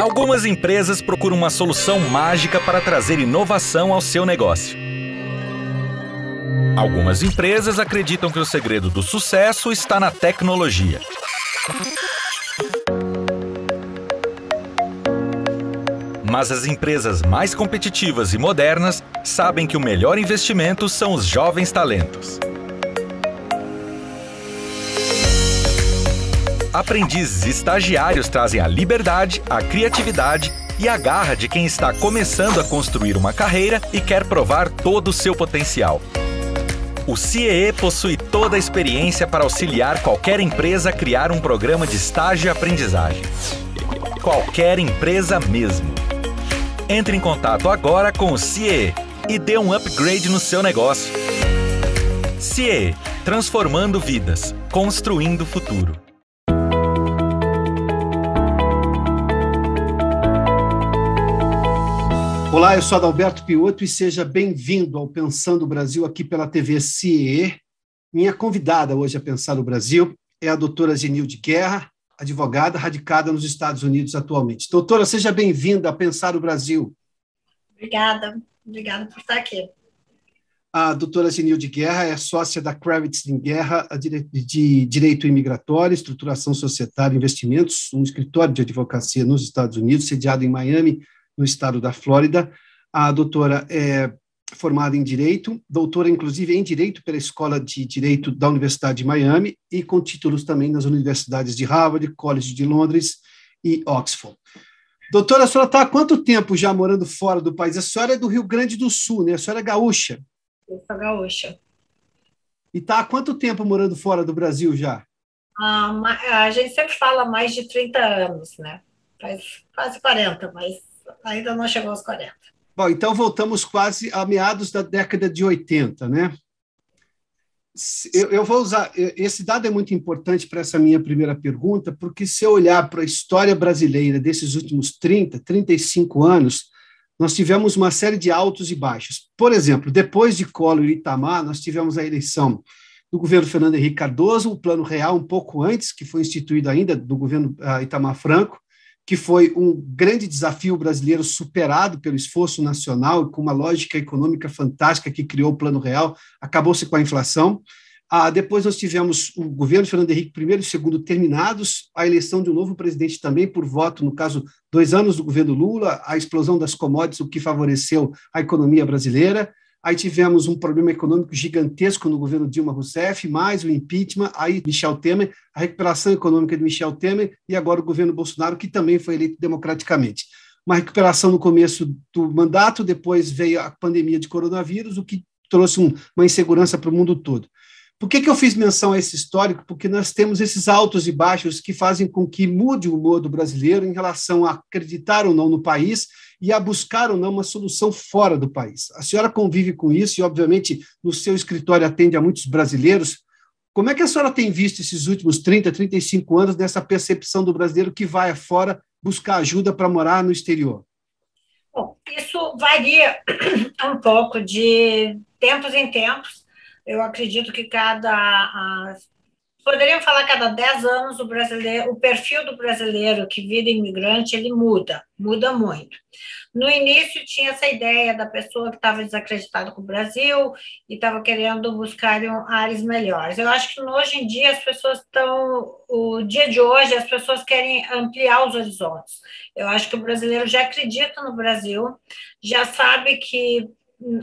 Algumas empresas procuram uma solução mágica para trazer inovação ao seu negócio. Algumas empresas acreditam que o segredo do sucesso está na tecnologia. Mas as empresas mais competitivas e modernas sabem que o melhor investimento são os jovens talentos. Aprendizes e estagiários trazem a liberdade, a criatividade e a garra de quem está começando a construir uma carreira e quer provar todo o seu potencial. O CIEE possui toda a experiência para auxiliar qualquer empresa a criar um programa de estágio e aprendizagem. Qualquer empresa mesmo. Entre em contato agora com o CIEE e dê um upgrade no seu negócio. CIEE, transformando vidas, construindo o futuro. Olá, eu sou Adalberto Piotto e seja bem-vindo ao Pensando o Brasil aqui pela TV CIEE. Minha convidada hoje a Pensar o Brasil é a doutora Zenilde Guerra, advogada radicada nos Estados Unidos atualmente. Doutora, seja bem-vinda a Pensar o Brasil. Obrigada por estar aqui. A doutora Zenilde Guerra é sócia da Kravitz Guerra de Direito Imigratório, Estruturação Societária e Investimentos, um escritório de advocacia nos Estados Unidos, sediado em Miami, no estado da Flórida. A doutora é formada em Direito, doutora, inclusive, em Direito pela Escola de Direito da Universidade de Miami e com títulos também nas universidades de Harvard, College de Londres e Oxford. Doutora, a senhora está há quanto tempo já morando fora do país? A senhora é do Rio Grande do Sul, né? A senhora é gaúcha. Eu sou gaúcha. E está há quanto tempo morando fora do Brasil já? A gente sempre fala mais de 30 anos, né? Faz quase 40, mas ainda não chegou aos 40. Bom, então voltamos quase a meados da década de 80, né? Eu vou usar... Esse dado é muito importante para essa minha primeira pergunta, porque se eu olhar para a história brasileira desses últimos 30, 35 anos, nós tivemos uma série de altos e baixos. Por exemplo, depois de Collor e Itamar, nós tivemos a eleição do governo Fernando Henrique Cardoso, o Plano Real, um pouco antes, que foi instituído ainda do governo Itamar Franco, que foi um grande desafio brasileiro superado pelo esforço nacional e com uma lógica econômica fantástica que criou o Plano Real, acabou-se com a inflação. Depois nós tivemos o governo Fernando Henrique I e II terminados, a eleição de um novo presidente também por voto, no caso, 2 anos do governo Lula, a explosão das commodities, o que favoreceu a economia brasileira. Aí tivemos um problema econômico gigantesco no governo Dilma Rousseff, mais o impeachment, aí Michel Temer, a recuperação econômica de Michel Temer e agora o governo Bolsonaro, que também foi eleito democraticamente. Uma recuperação no começo do mandato, depois veio a pandemia de coronavírus, o que trouxe uma insegurança para o mundo todo. Por que eu fiz menção a esse histórico? Porque nós temos esses altos e baixos que fazem com que mude o humor do brasileiro em relação a acreditar ou não no país e a buscar ou não uma solução fora do país. A senhora convive com isso e, obviamente, no seu escritório atende a muitos brasileiros. Como é que a senhora tem visto esses últimos 30, 35 anos dessa percepção do brasileiro que vai afora buscar ajuda para morar no exterior? Bom, isso varia um pouco de tempos em tempos. Eu acredito que poderiam falar cada 10 anos o perfil do brasileiro que vira imigrante, ele muda muito. No início tinha essa ideia da pessoa que estava desacreditada com o Brasil e estava querendo buscar áreas melhores. Eu acho que hoje em dia o dia de hoje as pessoas querem ampliar os horizontes. Eu acho que o brasileiro já acredita no Brasil, já sabe que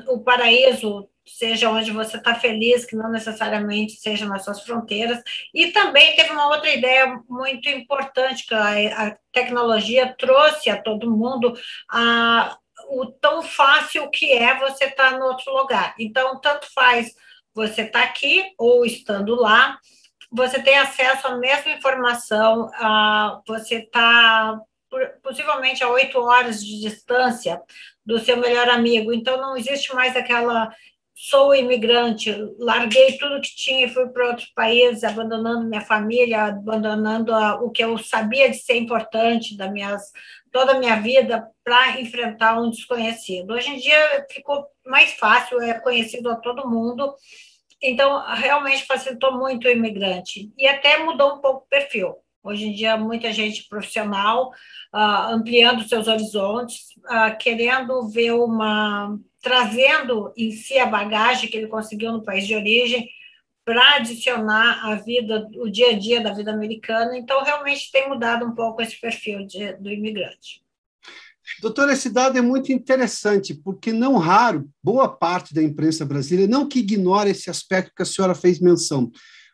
o paraíso seja onde você está feliz, que não necessariamente seja nas suas fronteiras. E também teve uma outra ideia muito importante que a tecnologia trouxe a todo mundo, o tão fácil que é você estar no outro lugar. Então, tanto faz você estar aqui ou estando lá, você tem acesso à mesma informação, você está possivelmente a 8 horas de distância do seu melhor amigo. Então, não existe mais aquela... Sou imigrante, larguei tudo que tinha e fui para outro país, abandonando minha família, abandonando o que eu sabia de ser importante toda a minha vida para enfrentar um desconhecido. Hoje em dia ficou mais fácil, é conhecido a todo mundo, então realmente facilitou muito o imigrante e até mudou um pouco o perfil. Hoje em dia, muita gente profissional ampliando seus horizontes, querendo ver trazendo em si a bagagem que ele conseguiu no país de origem para adicionar a vida, o dia a dia da vida americana. Então, realmente tem mudado um pouco esse perfil do imigrante. Doutora, esse dado é muito interessante, porque não raro, boa parte da imprensa brasileira, não que ignore esse aspecto que a senhora fez menção,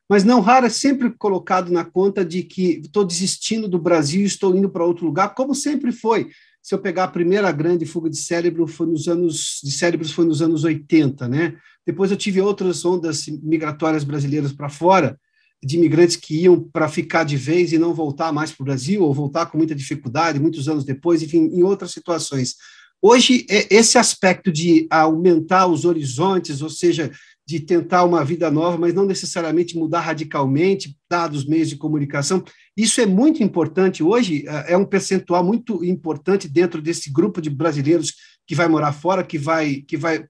mas não raro é sempre colocado na conta de que estou desistindo do Brasil e estou indo para outro lugar, como sempre foi. Se eu pegar a primeira grande fuga de cérebros foi nos anos 80, né? Depois eu tive outras ondas migratórias brasileiras para fora, de imigrantes que iam para ficar de vez e não voltar mais para o Brasil, ou voltar com muita dificuldade, muitos anos depois, enfim, em outras situações. Hoje, esse aspecto de aumentar os horizontes, ou seja, de tentar uma vida nova, mas não necessariamente mudar radicalmente, dados os meios de comunicação, isso é muito importante. Hoje, é um percentual muito importante dentro desse grupo de brasileiros que vai morar fora, que vai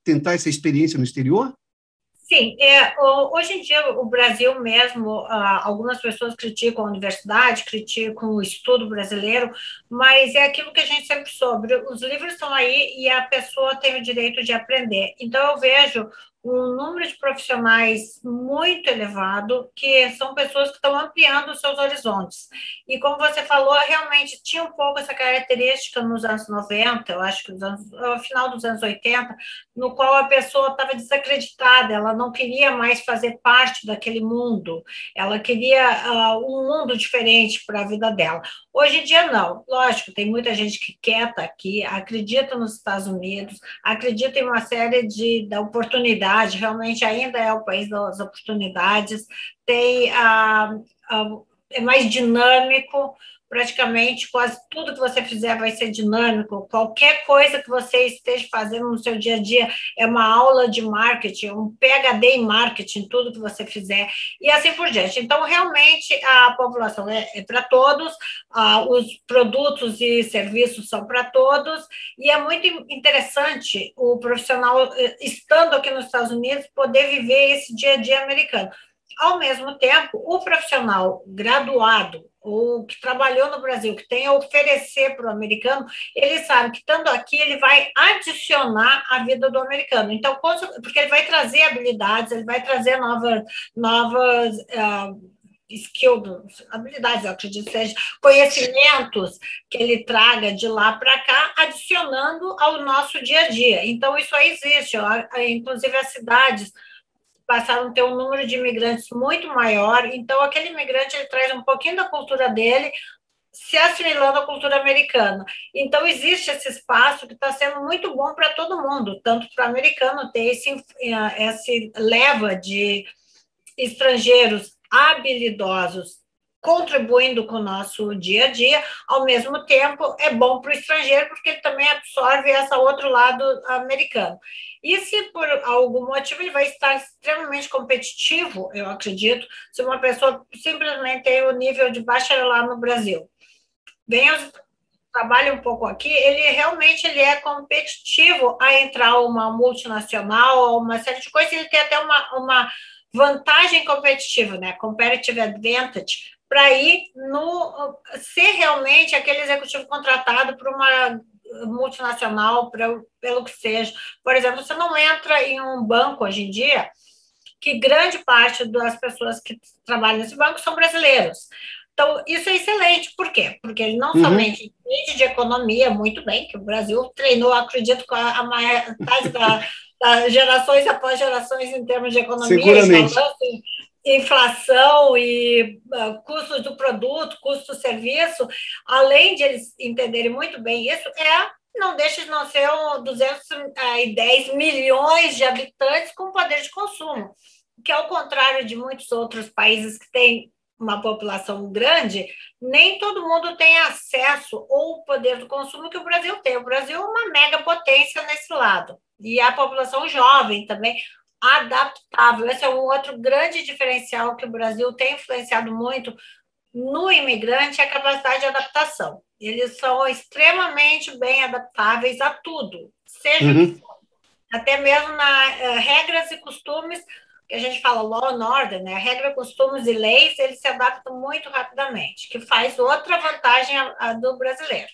tentar essa experiência no exterior? Sim, hoje em dia o Brasil mesmo, algumas pessoas criticam a universidade, criticam o estudo brasileiro, mas é aquilo que a gente sempre soube, os livros estão aí e a pessoa tem o direito de aprender. Então eu vejo um número de profissionais muito elevado, que são pessoas que estão ampliando os seus horizontes. E como você falou, realmente tinha um pouco essa característica nos anos 90, eu acho que no final dos anos 80, no qual a pessoa estava desacreditada, ela não queria mais fazer parte daquele mundo, ela queria um mundo diferente para a vida dela. Hoje em dia, não. Lógico, tem muita gente que quer estar aqui, acredita nos Estados Unidos, acredita em uma série da oportunidade, realmente ainda é o país das oportunidades, é mais dinâmico, praticamente quase tudo que você fizer vai ser dinâmico, qualquer coisa que você esteja fazendo no seu dia a dia é uma aula de marketing, um PhD em marketing, tudo que você fizer, e assim por diante. Então, realmente, a população é para todos, os produtos e serviços são para todos, e é muito interessante o profissional, estando aqui nos Estados Unidos, poder viver esse dia a dia americano. Ao mesmo tempo, o profissional graduado ou que trabalhou no Brasil, que tem a oferecer para o americano, ele sabe que, estando aqui, ele vai adicionar a vida do americano. Então, porque ele vai trazer habilidades, ele vai trazer novas skills, habilidades, eu acredito que seja, conhecimentos que ele traga de lá para cá, adicionando ao nosso dia a dia. Então, isso aí existe. Inclusive, as cidades passaram a ter um número de imigrantes muito maior, então aquele imigrante ele traz um pouquinho da cultura dele, se assimilando à cultura americana. Então, existe esse espaço que está sendo muito bom para todo mundo, tanto para o americano ter esse leva de estrangeiros habilidosos contribuindo com o nosso dia a dia, ao mesmo tempo é bom para o estrangeiro, porque ele também absorve esse outro lado americano. E se por algum motivo ele vai estar extremamente competitivo, eu acredito, se uma pessoa simplesmente tem o nível de bacharelado no Brasil, trabalha um pouco aqui, ele realmente é competitivo a entrar uma multinacional, uma série de coisas, ele tem até uma vantagem competitiva, né? Competitive advantage, para ser realmente aquele executivo contratado por uma multinacional, pelo que seja. Por exemplo, você não entra em um banco hoje em dia, que grande parte das pessoas que trabalham nesse banco são brasileiros. Então, isso é excelente. Por quê? Porque ele não somente entende de economia muito bem, que o Brasil treinou, acredito, com a maior das gerações após gerações em termos de economia, inflação e custos do produto, custo do serviço, além de eles entenderem muito bem isso, não deixa de não ser 210 milhões de habitantes com poder de consumo, que ao contrário de muitos outros países que têm uma população grande, nem todo mundo tem acesso ou poder do consumo que o Brasil tem. O Brasil é uma mega potência nesse lado. E a população jovem também, adaptável. Esse é um outro grande diferencial que o Brasil tem influenciado muito no imigrante, é a capacidade de adaptação. Eles são extremamente bem adaptáveis a tudo, seja o que for. Até mesmo regras e costumes que a gente fala law and order, né? Regra, costumes e leis, eles se adaptam muito rapidamente, que faz outra vantagem a do brasileiro.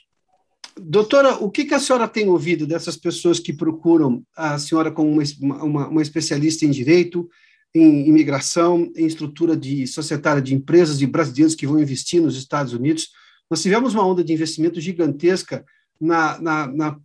Doutora, o que a senhora tem ouvido dessas pessoas que procuram a senhora como uma especialista em direito, em imigração, em estrutura societária de empresas e brasileiros que vão investir nos Estados Unidos? Nós tivemos uma onda de investimento gigantesca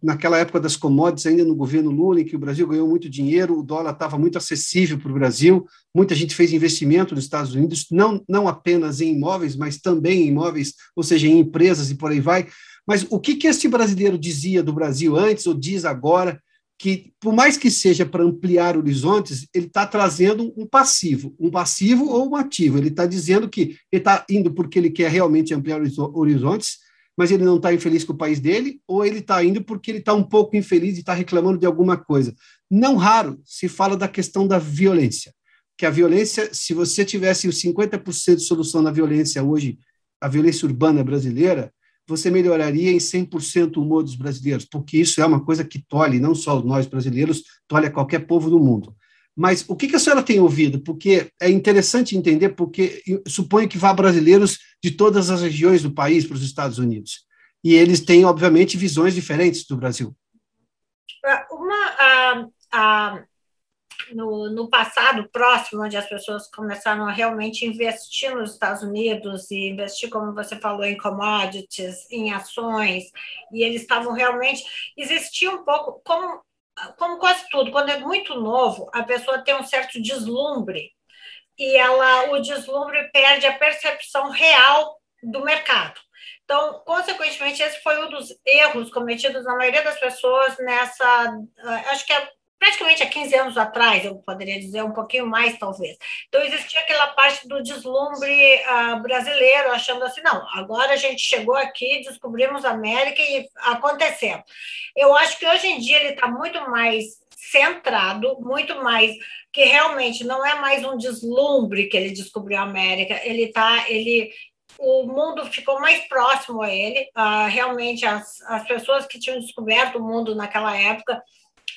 naquela época das commodities, ainda no governo Lula, em que o Brasil ganhou muito dinheiro, o dólar estava muito acessível para o Brasil, muita gente fez investimento nos Estados Unidos, não apenas em imóveis, mas também em imóveis, ou seja, em empresas e por aí vai. Mas o que esse brasileiro dizia do Brasil antes, ou diz agora, que, por mais que seja para ampliar horizontes, ele está trazendo um passivo ou um ativo. Ele está dizendo que ele está indo porque ele quer realmente ampliar horizontes, mas ele não está infeliz com o país dele, ou ele está indo porque ele está um pouco infeliz e está reclamando de alguma coisa. Não raro se fala da questão da violência, que a violência, se você tivesse os 50% de solução na violência hoje, a violência urbana brasileira, você melhoraria em 100% o humor dos brasileiros, porque isso é uma coisa que tolhe, não só nós brasileiros, tolhe a qualquer povo do mundo. Mas o que a senhora tem ouvido? Porque é interessante entender, porque eu suponho que vá brasileiros de todas as regiões do país para os Estados Unidos. E eles têm, obviamente, visões diferentes do Brasil. No passado próximo, onde as pessoas começaram a realmente investir nos Estados Unidos e investir, como você falou, em commodities, em ações, e eles estavam realmente... Existia um pouco, como quase tudo, quando é muito novo, a pessoa tem um certo deslumbre e o deslumbre perde a percepção real do mercado. Então, consequentemente, esse foi um dos erros cometidos na maioria das pessoas acho que praticamente há 15 anos atrás, eu poderia dizer, um pouquinho mais, talvez. Então, existia aquela parte do deslumbre brasileiro, achando assim, não, agora a gente chegou aqui, descobrimos a América e aconteceu. Eu acho que hoje em dia ele está muito mais centrado, muito mais, que realmente não é mais um deslumbre que ele descobriu a América, o mundo ficou mais próximo a ele, realmente as pessoas que tinham descoberto o mundo naquela época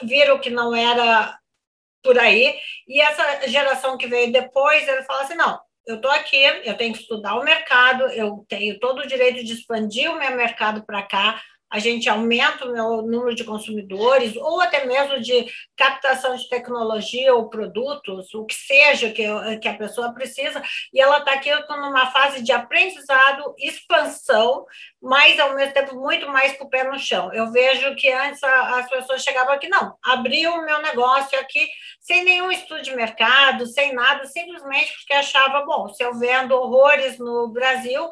viram que não era por aí, e essa geração que veio depois, ele fala assim, não, eu estou aqui, eu tenho que estudar o mercado, eu tenho todo o direito de expandir o meu mercado para cá, a gente aumenta o meu número de consumidores, ou até mesmo de captação de tecnologia ou produtos, o que seja que a pessoa precisa, e ela está aqui numa fase de aprendizado, expansão, mas, ao mesmo tempo, muito mais com o pé no chão. Eu vejo que antes as pessoas chegavam aqui, não, abri o meu negócio aqui, sem nenhum estudo de mercado, sem nada, simplesmente porque achava, bom, se eu vendo horrores no Brasil,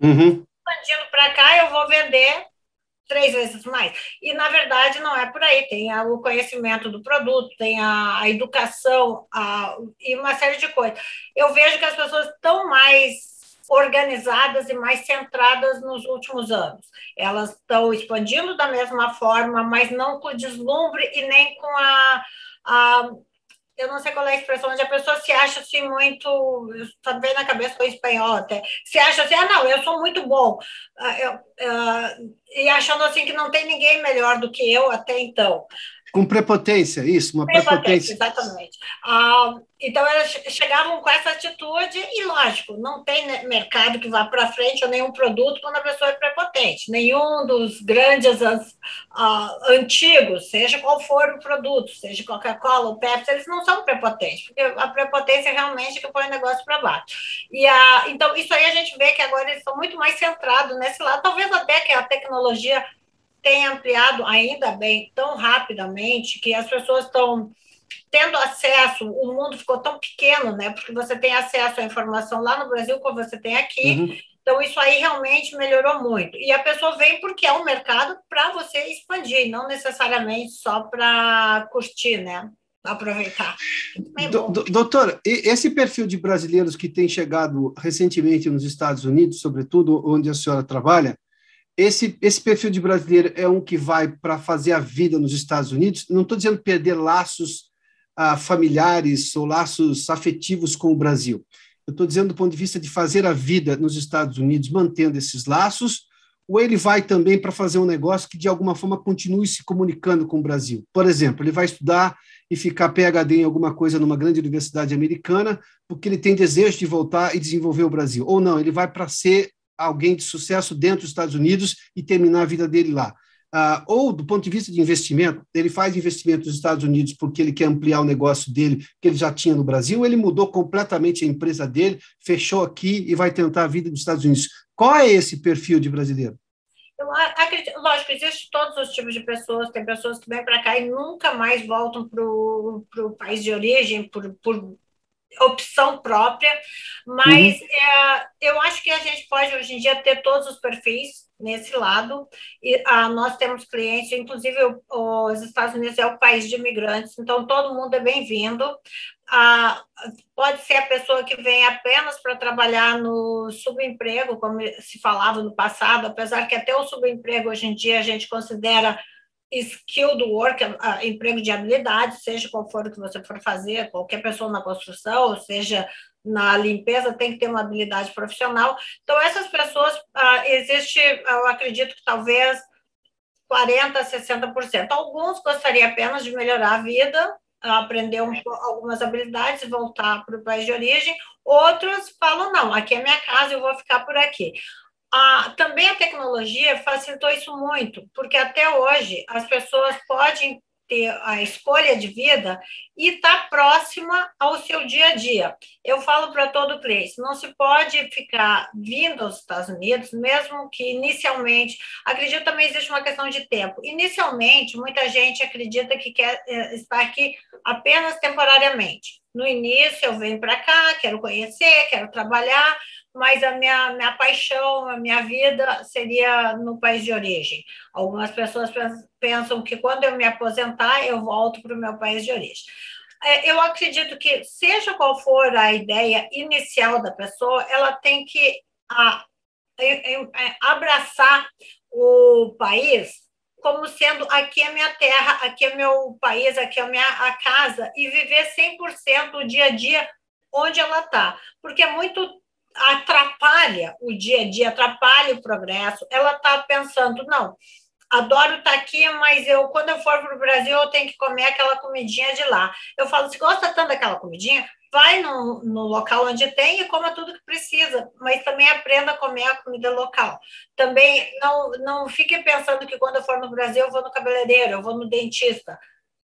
expandindo para cá, eu vou vender 3 vezes mais. E, na verdade, não é por aí. Tem o conhecimento do produto, tem a educação e uma série de coisas. Eu vejo que as pessoas estão mais organizadas e mais centradas nos últimos anos. Elas estão expandindo da mesma forma, mas não com deslumbre e nem com eu não sei qual é a expressão, onde a pessoa se acha assim muito, está bem na cabeça do espanhol até, se acha assim, não, eu sou muito bom, e achando assim que não tem ninguém melhor do que eu até então. Com prepotência, isso, uma prepotência. Exatamente. Então, elas chegavam com essa atitude e, lógico, não tem mercado que vá para frente ou nenhum produto quando a pessoa é prepotente. Nenhum dos grandes antigos, seja qual for o produto, seja Coca-Cola ou Pepsi, eles não são prepotentes, porque a prepotência realmente é que põe o negócio para baixo. Então, isso aí a gente vê que agora eles estão muito mais centrados nesse lado, talvez até que a tecnologia tem ampliado ainda bem tão rapidamente que as pessoas estão tendo acesso, o mundo ficou tão pequeno, né? Porque você tem acesso à informação lá no Brasil como você tem aqui, então isso aí realmente melhorou muito. E a pessoa vem porque é um mercado para você expandir, não necessariamente só para curtir, né? Aproveitar. Doutora, esse perfil de brasileiros que tem chegado recentemente nos Estados Unidos, sobretudo onde a senhora trabalha, esse perfil de brasileiro é um que vai para fazer a vida nos Estados Unidos? Não estou dizendo perder laços familiares ou laços afetivos com o Brasil. Eu estou dizendo do ponto de vista de fazer a vida nos Estados Unidos, mantendo esses laços, ou ele vai também para fazer um negócio que, de alguma forma, continue se comunicando com o Brasil. Por exemplo, ele vai estudar e ficar PhD em alguma coisa numa grande universidade americana, porque ele tem desejo de voltar e desenvolver o Brasil. Ou não, ele vai para ser alguém de sucesso dentro dos Estados Unidos e terminar a vida dele lá. Ou, do ponto de vista de investimento, ele faz investimento nos Estados Unidos porque ele quer ampliar o negócio dele, que ele já tinha no Brasil, ele mudou completamente a empresa dele, fechou aqui e vai tentar a vida nos Estados Unidos. Qual é esse perfil de brasileiro? Eu acredito, lógico, existem todos os tipos de pessoas, tem pessoas que vêm para cá e nunca mais voltam para o país de origem por opção própria, mas eu acho que a gente pode hoje em dia ter todos os perfis nesse lado, e nós temos clientes, inclusive os Estados Unidos é o país de imigrantes, então todo mundo é bem-vindo. Pode ser a pessoa que vem apenas para trabalhar no subemprego, como se falava no passado, apesar que até o subemprego hoje em dia a gente considera skilled work, emprego de habilidade, seja qual for o que você for fazer, qualquer pessoa na construção, ou seja, na limpeza, tem que ter uma habilidade profissional. Então, essas pessoas, existe, eu acredito que talvez 40%, 60%. Alguns gostariam apenas de melhorar a vida, aprender algumas habilidades e voltar para o país de origem. Outros falam, não, aqui é minha casa, eu vou ficar por aqui. Também a tecnologia facilitou isso muito, porque até hoje as pessoas podem ter a escolha de vida e estar próxima ao seu dia a dia. Eu falo para todo cliente, não se pode ficar vindo aos Estados Unidos, mesmo que inicialmente, acredito também existe uma questão de tempo. Inicialmente, muita gente acredita que quer estar aqui apenas temporariamente. No início, eu venho para cá, quero conhecer, quero trabalhar, mas a minha paixão, a minha vida seria no país de origem. Algumas pessoas pensam que quando eu me aposentar, eu volto para o meu país de origem. Eu acredito que, seja qual for a ideia inicial da pessoa, ela tem que abraçar o país como sendo aqui é minha terra, aqui é meu país, aqui é a casa, e viver 100% o dia a dia onde ela está. Porque é muito atrapalha o dia a dia, atrapalha o progresso. Ela está pensando, não, adoro estar aqui, mas quando eu for para o Brasil, eu tenho que comer aquela comidinha de lá. Eu falo, se gosta tanto daquela comidinha, vai no local onde tem e coma tudo que precisa, mas também aprenda a comer a comida local. Também não fique pensando que quando eu for no Brasil, eu vou no cabeleireiro, eu vou no dentista.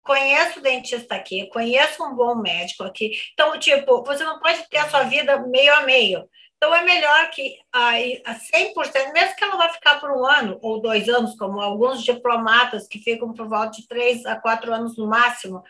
Conheço o dentista aqui, conheço um bom médico aqui. Então, tipo, você não pode ter a sua vida meio a meio. Então, é melhor que a 100%, mesmo que ela vá ficar por 1 ano ou 2 anos, como alguns diplomatas que ficam por volta de 3 a 4 anos no máximo,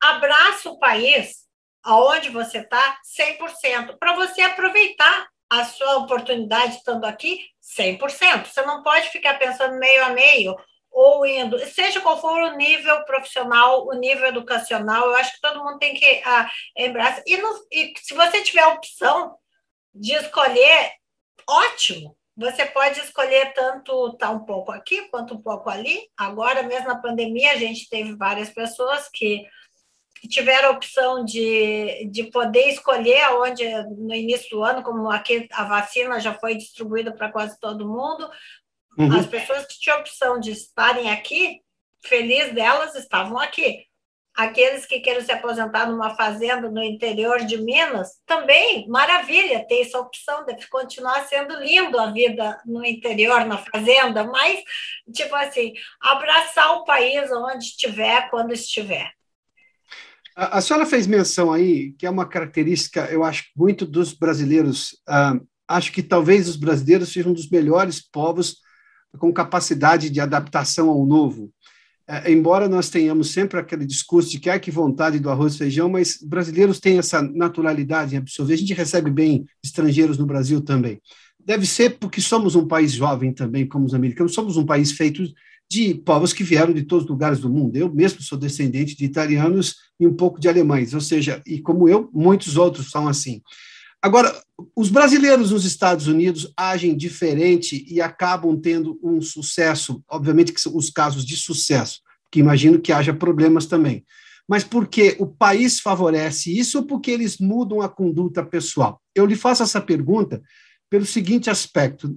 abraça o país aonde você está 100%, para você aproveitar a sua oportunidade estando aqui 100%. Você não pode ficar pensando meio a meio, ou indo, seja qual for o nível profissional, o nível educacional, eu acho que todo mundo tem que embraçar. E se você tiver a opção de escolher, ótimo, você pode escolher tanto estar um pouco aqui, quanto um pouco ali. Agora, mesmo na pandemia, a gente teve várias pessoas que tiveram a opção de poder escolher aonde, no início do ano, como aqui a vacina já foi distribuída para quase todo mundo. As pessoas que tinham a opção de estarem aqui, feliz delas, estavam aqui. Aqueles que querem se aposentar numa fazenda no interior de Minas, também, maravilha, ter essa opção de continuar sendo lindo a vida no interior, na fazenda, mas, tipo assim, abraçar o país onde estiver, quando estiver. A senhora fez menção aí, que é uma característica, eu acho, muito dos brasileiros. Acho que talvez os brasileiros sejam um dos melhores povos com capacidade de adaptação ao novo. Embora nós tenhamos sempre aquele discurso de que vontade do arroz e feijão, mas brasileiros têm essa naturalidade em absorver. A gente recebe bem estrangeiros no Brasil também. Deve ser porque somos um país jovem também, como os americanos. Somos um país feito de povos que vieram de todos os lugares do mundo. Eu mesmo sou descendente de italianos e um pouco de alemães, ou seja, e como eu, muitos outros são assim. Agora, os brasileiros nos Estados Unidos agem diferente e acabam tendo um sucesso, obviamente que são os casos de sucesso, que imagino que haja problemas também. Mas porque o país favorece isso ou porque eles mudam a conduta pessoal? Eu lhe faço essa pergunta pelo seguinte aspecto.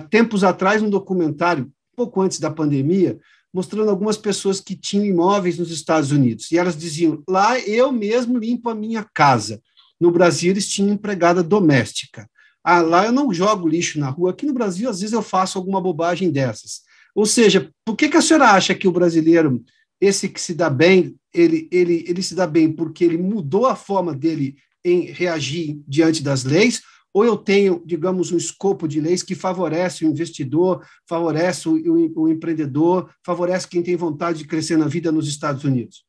Tempos atrás, um documentário, pouco antes da pandemia, mostrando algumas pessoas que tinham imóveis nos Estados Unidos. E elas diziam, lá eu mesmo limpo a minha casa. No Brasil, eles tinham empregada doméstica. Ah, lá eu não jogo lixo na rua. Aqui no Brasil, às vezes, eu faço alguma bobagem dessas. Ou seja, por que a senhora acha que o brasileiro, esse que se dá bem, ele se dá bem porque ele mudou a forma dele em reagir diante das leis, ou eu tenho, digamos, um escopo de leis que favorece o investidor, favorece o empreendedor, favorece quem tem vontade de crescer na vida nos Estados Unidos?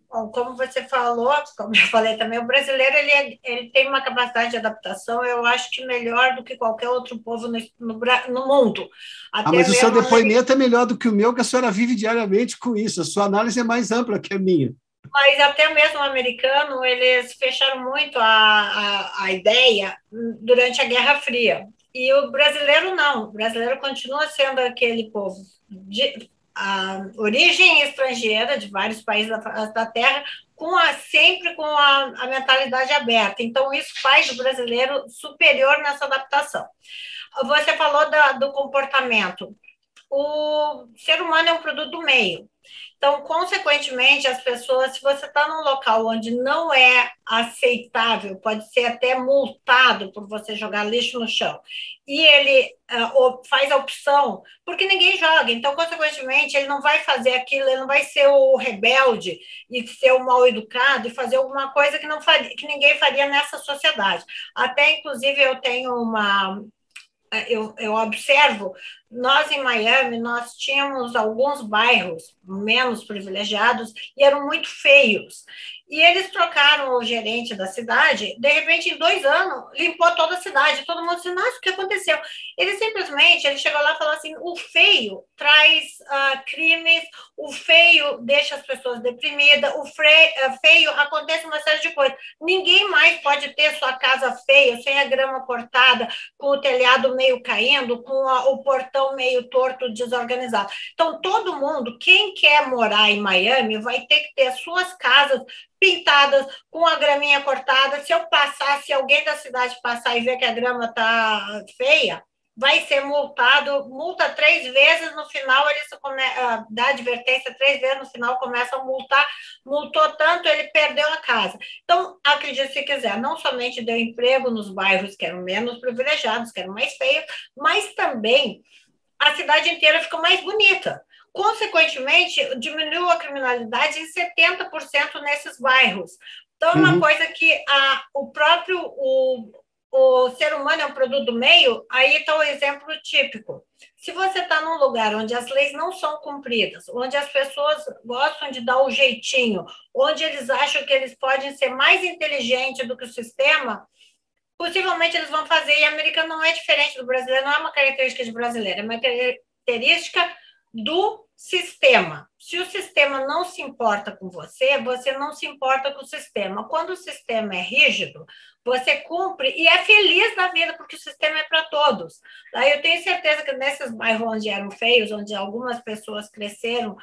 Bom, como você falou, como eu falei também, o brasileiro ele tem uma capacidade de adaptação, eu acho que melhor do que qualquer outro povo no mundo. Até mas o seu mesmo depoimento é melhor do que o meu, que a senhora vive diariamente com isso. A sua análise é mais ampla que a minha. Mas até mesmo o americano, eles fecharam muito a ideia durante a Guerra Fria. E o brasileiro não. O brasileiro continua sendo aquele povo de a origem estrangeira de vários países da Terra, sempre com a mentalidade aberta. Então, isso faz o brasileiro superior nessa adaptação. Você falou do comportamento. O ser humano é um produto do meio. Então, consequentemente, as pessoas, se você está num local onde não é aceitável, pode ser até multado por você jogar lixo no chão, e ele faz a opção, porque ninguém joga, então, consequentemente, ele não vai fazer aquilo, ele não vai ser o rebelde e ser o mal educado e fazer alguma coisa que ninguém faria nessa sociedade. Até, inclusive, eu tenho eu observo, nós em Miami, nós tínhamos alguns bairros menos privilegiados e eram muito feios. E eles trocaram o gerente da cidade, de repente, em 2 anos, limpou toda a cidade. Todo mundo disse, nossa, o que aconteceu? Ele chegou lá e falou assim, o feio traz crimes, o feio deixa as pessoas deprimidas, o feio acontece uma série de coisas. Ninguém mais pode ter sua casa feia, sem a grama cortada, com o telhado meio caindo, com o portão meio torto, desorganizado. Então, todo mundo, quem quer morar em Miami, vai ter que ter suas casas pintadas, com a graminha cortada. Se alguém da cidade passar e ver que a grama está feia, vai ser multado, multa 3 vezes, no final eles dá advertência 3 vezes, no final começam a multar, multou tanto, ele perdeu a casa. Então, acredite se quiser, não somente deu emprego nos bairros que eram menos privilegiados, que eram mais feios, mas também a cidade inteira ficou mais bonita. Consequentemente, diminuiu a criminalidade em 70% nesses bairros. Então, é uma coisa que o ser humano é um produto do meio, aí está o exemplo típico. Se você está num lugar onde as leis não são cumpridas, onde as pessoas gostam de dar o jeitinho, onde eles acham que eles podem ser mais inteligentes do que o sistema, possivelmente eles vão fazer, e a americana não é diferente do brasileiro, não é uma característica de brasileiro, é uma característica do sistema. Se o sistema não se importa com você, você não se importa com o sistema. Quando o sistema é rígido, você cumpre e é feliz na vida, porque o sistema é para todos. Daí eu tenho certeza que nesses bairros onde eram feios, onde algumas pessoas cresceram,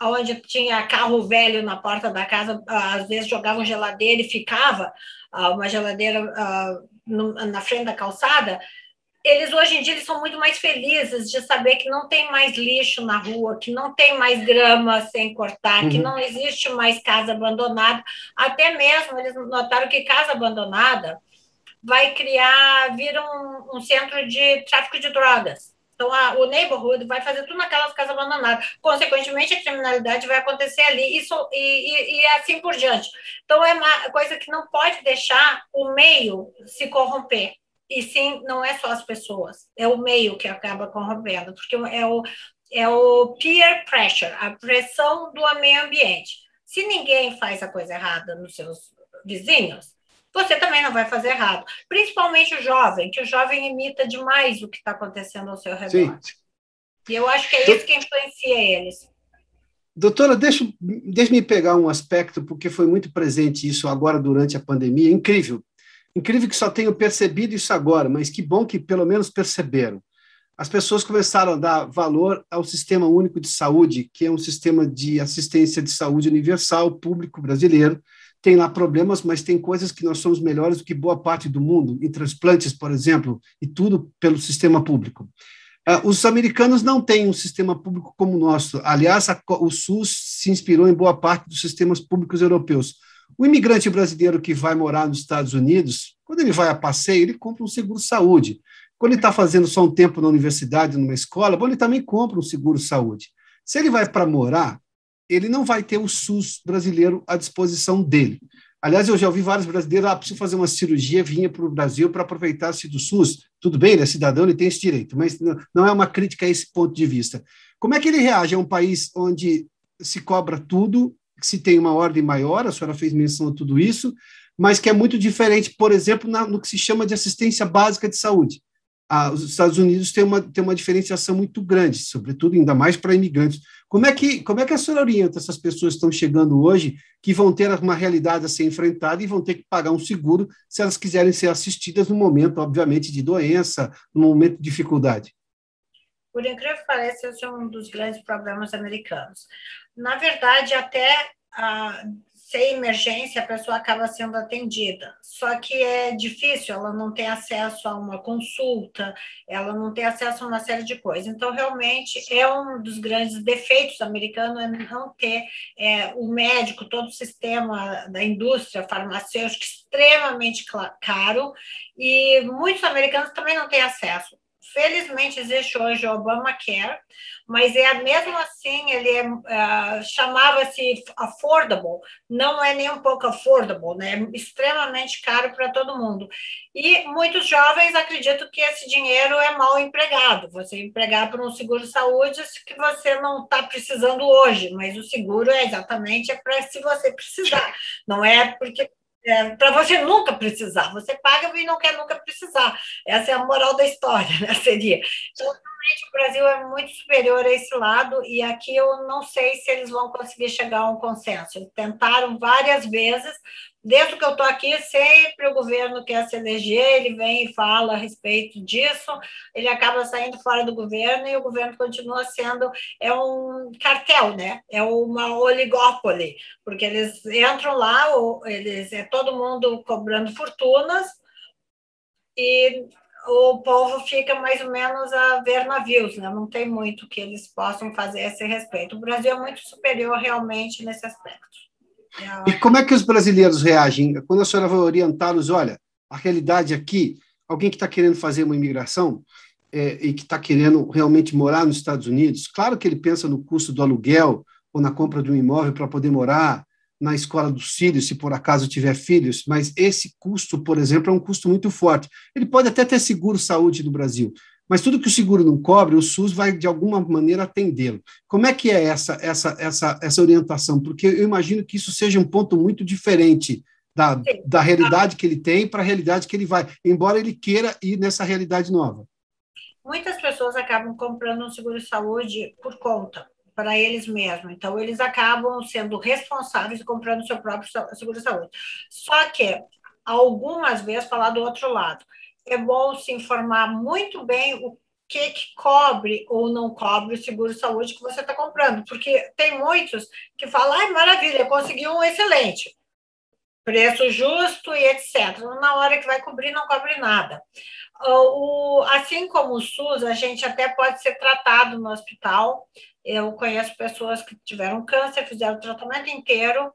onde tinha carro velho na porta da casa, às vezes jogavam geladeira e ficava uma geladeira na frente da calçada, eles hoje em dia eles são muito mais felizes de saber que não tem mais lixo na rua, que não tem mais grama sem cortar, que não existe mais casa abandonada. Até mesmo eles notaram que casa abandonada vira um centro de tráfico de drogas. Então, o neighborhood vai fazer tudo naquelas casas abandonadas. Consequentemente, a criminalidade vai acontecer ali e assim por diante. Então, é uma coisa que não pode deixar o meio se corromper. E sim, não é só as pessoas, é o meio que acaba corrompendo, porque é o peer pressure, a pressão do meio ambiente. Se ninguém faz a coisa errada nos seus vizinhos, você também não vai fazer errado. Principalmente o jovem, que o jovem imita demais o que está acontecendo ao seu redor. Sim. E eu acho que é isso que influencia eles. Doutora, deixa-me pegar um aspecto, porque foi muito presente isso agora durante a pandemia, incrível. Incrível que só tenham percebido isso agora, mas que bom que pelo menos perceberam. As pessoas começaram a dar valor ao Sistema Único de Saúde, que é um sistema de assistência de saúde universal, público brasileiro. Tem lá problemas, mas tem coisas que nós somos melhores do que boa parte do mundo, em transplantes, por exemplo, e tudo pelo sistema público. Os americanos não têm um sistema público como o nosso. Aliás, o SUS se inspirou em boa parte dos sistemas públicos europeus. O imigrante brasileiro que vai morar nos Estados Unidos, quando ele vai a passeio, ele compra um seguro-saúde. Quando ele está fazendo só um tempo na universidade, numa escola, bom, ele também compra um seguro-saúde. Se ele vai para morar, ele não vai ter o SUS brasileiro à disposição dele. Aliás, eu já ouvi vários brasileiros, preciso fazer uma cirurgia, vinha para o Brasil para aproveitar-se do SUS. Tudo bem, ele é cidadão, ele tem esse direito, mas não é uma crítica a esse ponto de vista. Como é que ele reage a um país onde se cobra tudo, se tem uma ordem maior, a senhora fez menção a tudo isso, mas que é muito diferente, por exemplo, no que se chama de assistência básica de saúde? Os Estados Unidos têm uma diferenciação muito grande, sobretudo, ainda mais para imigrantes. Como é que a senhora orienta essas pessoas que estão chegando hoje, que vão ter uma realidade a ser enfrentada e vão ter que pagar um seguro se elas quiserem ser assistidas no momento, obviamente, de doença, no momento de dificuldade? Por incrível que pareça, esse é um dos grandes problemas americanos. Na verdade, até sem emergência, a pessoa acaba sendo atendida. Só que é difícil, ela não tem acesso a uma consulta, ela não tem acesso a uma série de coisas. Então, realmente, é um dos grandes defeitos americanos, é não ter o médico, todo o sistema da indústria farmacêutica extremamente caro, e muitos americanos também não têm acesso. Felizmente, existe hoje o Obamacare, mas mesmo assim, ele chamava-se affordable, não é nem um pouco affordable, né? É extremamente caro para todo mundo. E muitos jovens acreditam que esse dinheiro é mal empregado, você empregar por um seguro-saúde que você não está precisando hoje, mas o seguro é exatamente para se você precisar, não é porque... para você nunca precisar, você paga e não quer nunca precisar. Essa é a moral da história, né? Seria. Então, realmente, o Brasil é muito superior a esse lado, e aqui eu não sei se eles vão conseguir chegar a um consenso. Eles tentaram várias vezes, desde que eu estou aqui, sempre o governo quer se eleger, ele vem e fala a respeito disso, ele acaba saindo fora do governo e o governo continua sendo um cartel, né? É uma oligópole, porque eles entram lá, todo mundo cobrando fortunas e o povo fica mais ou menos a ver navios, né? Não tem muito que eles possam fazer a esse respeito. O Brasil é muito superior realmente nesse aspecto. E como é que os brasileiros reagem? Quando a senhora vai orientá-los, olha, a realidade aqui, alguém que está querendo fazer uma imigração e que está querendo realmente morar nos Estados Unidos, claro que ele pensa no custo do aluguel ou na compra de um imóvel para poder morar, na escola dos filhos, se por acaso tiver filhos, mas esse custo, por exemplo, é um custo muito forte. Ele pode até ter seguro-saúde no Brasil, mas tudo que o seguro não cobre, o SUS vai, de alguma maneira, atendê-lo. Como é que é essa orientação? Porque eu imagino que isso seja um ponto muito diferente da realidade que ele tem para a realidade que ele vai, embora ele queira ir nessa realidade nova. Muitas pessoas acabam comprando um seguro-saúde por conta, para eles mesmos. Então, eles acabam sendo responsáveis e comprando o seu próprio seguro-saúde. Só que, algumas vezes, falar do outro lado, é bom se informar muito bem o que cobre ou não cobre o seguro-saúde que você está comprando, porque tem muitos que falam, ai, maravilha, eu consegui um excelente, preço justo e etc. Na hora que vai cobrir, não cobre nada. Assim como o SUS, a gente até pode ser tratado no hospital. Eu conheço pessoas que tiveram câncer, fizeram o tratamento inteiro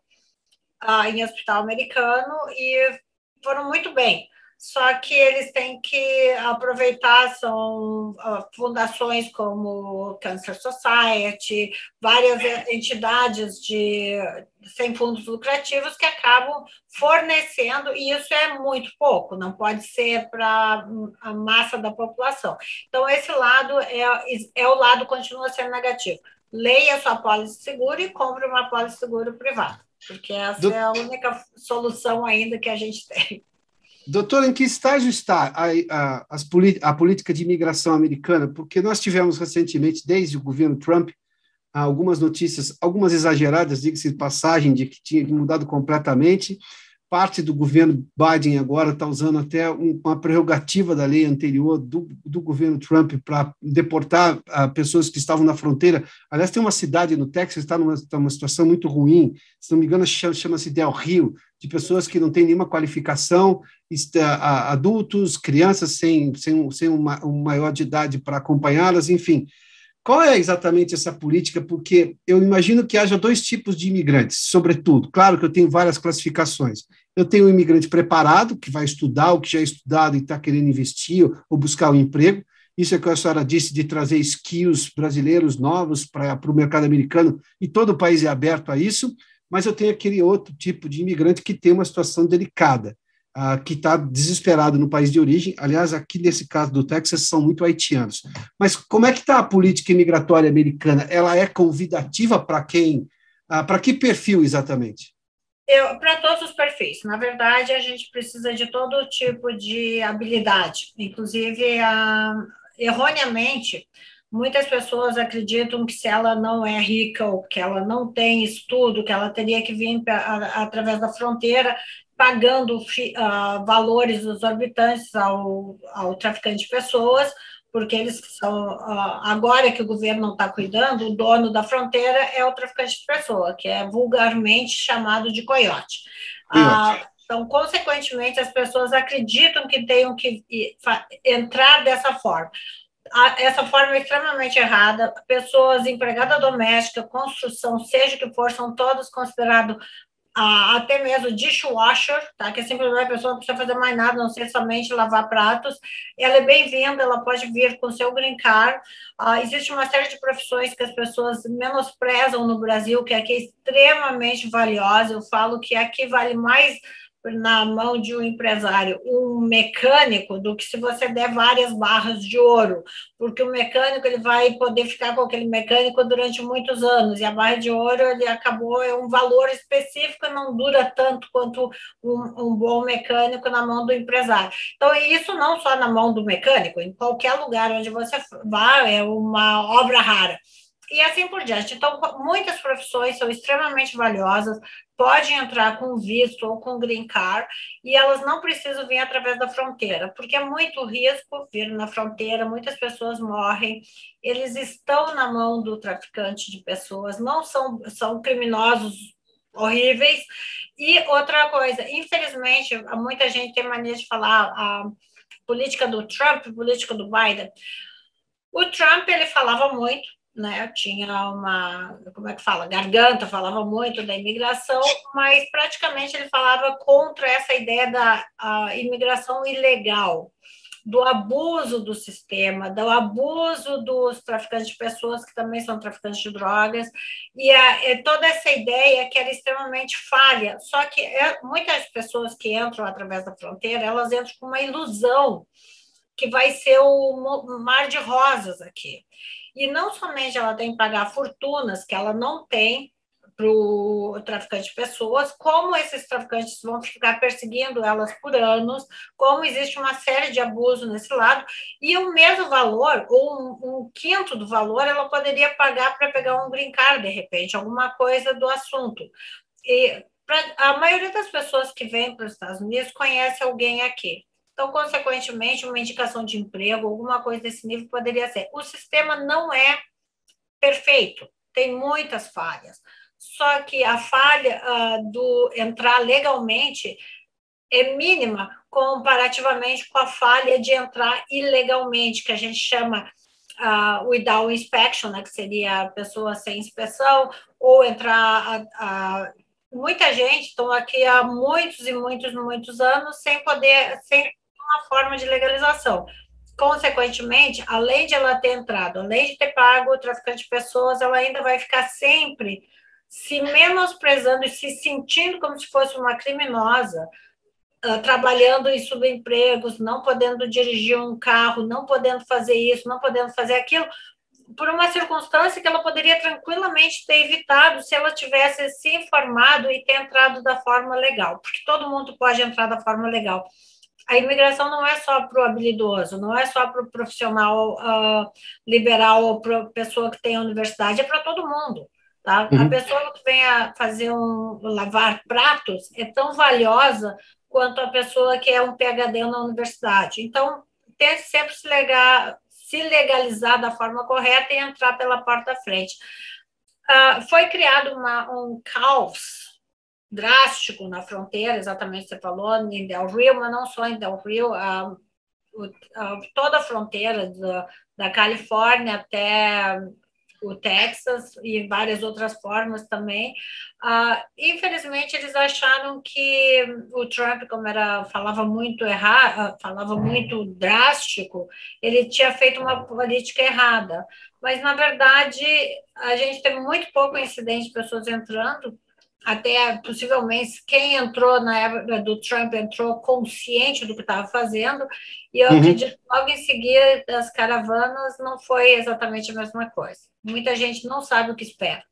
em hospital americano e foram muito bem. Só que eles têm que aproveitar, são fundações como Cancer Society, várias entidades sem fundos lucrativos que acabam fornecendo, e isso é muito pouco, não pode ser para a massa da população. Então, esse lado o lado continua sendo negativo. Leia a sua apólice de seguro e compre uma apólice de seguro privada, porque essa é a única solução ainda que a gente tem. Doutor, em que estágio está a política de imigração americana? Porque nós tivemos recentemente, desde o governo Trump, algumas notícias, algumas exageradas, diga-se de passagem, de que tinha mudado completamente, parte do governo Biden agora está usando até uma prerrogativa da lei anterior do governo Trump para deportar pessoas que estavam na fronteira. Aliás, tem uma cidade no Texas que está numa situação muito ruim, se não me engano, chama-se Del Rio, de pessoas que não têm nenhuma qualificação, adultos, crianças sem um maior de idade para acompanhá-las, enfim. Qual é exatamente essa política? Porque eu imagino que haja dois tipos de imigrantes, sobretudo. Claro que eu tenho várias classificações. Eu tenho um imigrante preparado, que vai estudar o que já é estudado e está querendo investir ou buscar um emprego. Isso é o que a senhora disse, de trazer skills brasileiros novos para o mercado americano, e todo o país é aberto a isso. Mas eu tenho aquele outro tipo de imigrante que tem uma situação delicada, que está desesperado no país de origem. Aliás, aqui nesse caso do Texas, são muito haitianos. Mas como é que está a política imigratória americana? Ela é convidativa para quem? Para que perfil exatamente? Para todos os perfis. Na verdade, a gente precisa de todo tipo de habilidade. Inclusive, erroneamente, muitas pessoas acreditam que se ela não é rica ou que ela não tem estudo, que ela teria que vir através da fronteira, pagando valores exorbitantes ao traficante de pessoas, porque eles são, agora que o governo não está cuidando, o dono da fronteira é o traficante de pessoa, que é vulgarmente chamado de coiote. Então, consequentemente, as pessoas acreditam que tenham que entrar dessa forma. Essa forma é extremamente errada. Pessoas, empregada doméstica, construção, seja o que for, são todos considerados até mesmo dishwasher, tá? Que é simplesmente a pessoa não precisa fazer mais nada, não ser somente lavar pratos. Ela é bem-vinda, ela pode vir com seu green card. Existe uma série de profissões que as pessoas menosprezam no Brasil, que aqui é extremamente valiosa. Eu falo que aqui vale mais na mão de um empresário, um mecânico, do que se você der várias barras de ouro, porque o mecânico ele vai poder ficar com aquele mecânico durante muitos anos, e a barra de ouro ele acabou, é um valor específico e não dura tanto quanto um bom mecânico na mão do empresário. Então, isso não só na mão do mecânico, em qualquer lugar onde você vá, é uma obra rara. E assim por diante. Então, muitas profissões são extremamente valiosas, podem entrar com visto ou com green card, e elas não precisam vir através da fronteira, porque é muito risco vir na fronteira, muitas pessoas morrem, eles estão na mão do traficante de pessoas, não são criminosos horríveis. E outra coisa, infelizmente, muita gente tem mania de falar a política do Trump, política do Biden. O Trump, ele falava muito, né? Tinha uma, como é que fala, garganta, falava muito da imigração, mas praticamente ele falava contra essa ideia da imigração ilegal, do abuso do sistema, do abuso dos traficantes de pessoas, que também são traficantes de drogas, e toda essa ideia que era extremamente falha. Só que muitas pessoas que entram através da fronteira, elas entram com uma ilusão que vai ser o mar de rosas aqui. E não somente ela tem que pagar fortunas que ela não tem para o traficante de pessoas, como esses traficantes vão ficar perseguindo elas por anos, como existe uma série de abusos nesse lado, e o mesmo valor, ou um quinto do valor, ela poderia pagar para pegar um green card, de repente, alguma coisa do assunto. E a maioria das pessoas que vêm para os Estados Unidos conhece alguém aqui. Então, consequentemente, uma indicação de emprego, alguma coisa desse nível poderia ser. O sistema não é perfeito, tem muitas falhas. Só que a falha do entrar legalmente é mínima comparativamente com a falha de entrar ilegalmente, que a gente chama without inspection, né, que seria a pessoa sem inspeção, ou entrar... muita gente estão aqui há muitos e muitos, muitos anos sem uma forma de legalização. Consequentemente, além de ela ter entrado, além de ter pago o traficante de pessoas, ela ainda vai ficar sempre se menosprezando e se sentindo como se fosse uma criminosa, trabalhando em subempregos, não podendo dirigir um carro, não podendo fazer isso, não podendo fazer aquilo, por uma circunstância que ela poderia tranquilamente ter evitado se ela tivesse se informado e ter entrado da forma legal, porque todo mundo pode entrar da forma legal. A imigração não é só para o habilidoso, não é só para o profissional liberal ou para a pessoa que tem a universidade, é para todo mundo. Tá? A pessoa que vem a fazer lavar pratos é tão valiosa quanto a pessoa que é um PhD na universidade. Então, tente sempre se legalizar da forma correta e entrar pela porta da frente. Foi criado um caos drástico na fronteira, exatamente o que você falou, em Del Rio, mas não só em Del Rio, toda a fronteira da Califórnia até o Texas e várias outras formas também. Infelizmente, eles acharam que o Trump, como falava muito errado, falava muito drástico, ele tinha feito uma política errada. Mas, na verdade, a gente teve muito pouco incidente de pessoas entrando, até possivelmente quem entrou na época do Trump entrou consciente do que estava fazendo, e eu acredito que logo em seguida das caravanas não foi exatamente a mesma coisa. Muita gente não sabe o que espera.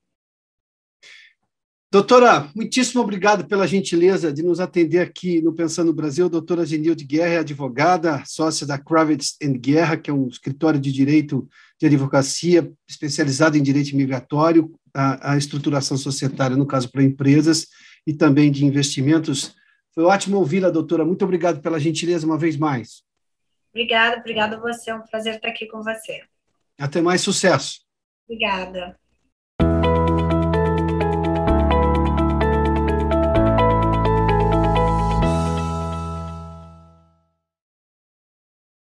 Doutora, muitíssimo obrigado pela gentileza de nos atender aqui no Pensando no Brasil. Doutora Zenilde Guerra é advogada, sócia da Kravitz & Guerra, que é um escritório de direito de advocacia especializado em direito imigratório, a estruturação societária, no caso, para empresas, e também de investimentos. Foi ótimo ouvi-la, doutora. Muito obrigado pela gentileza uma vez mais. Obrigada a você. É um prazer estar aqui com você. Até mais, sucesso. Obrigada.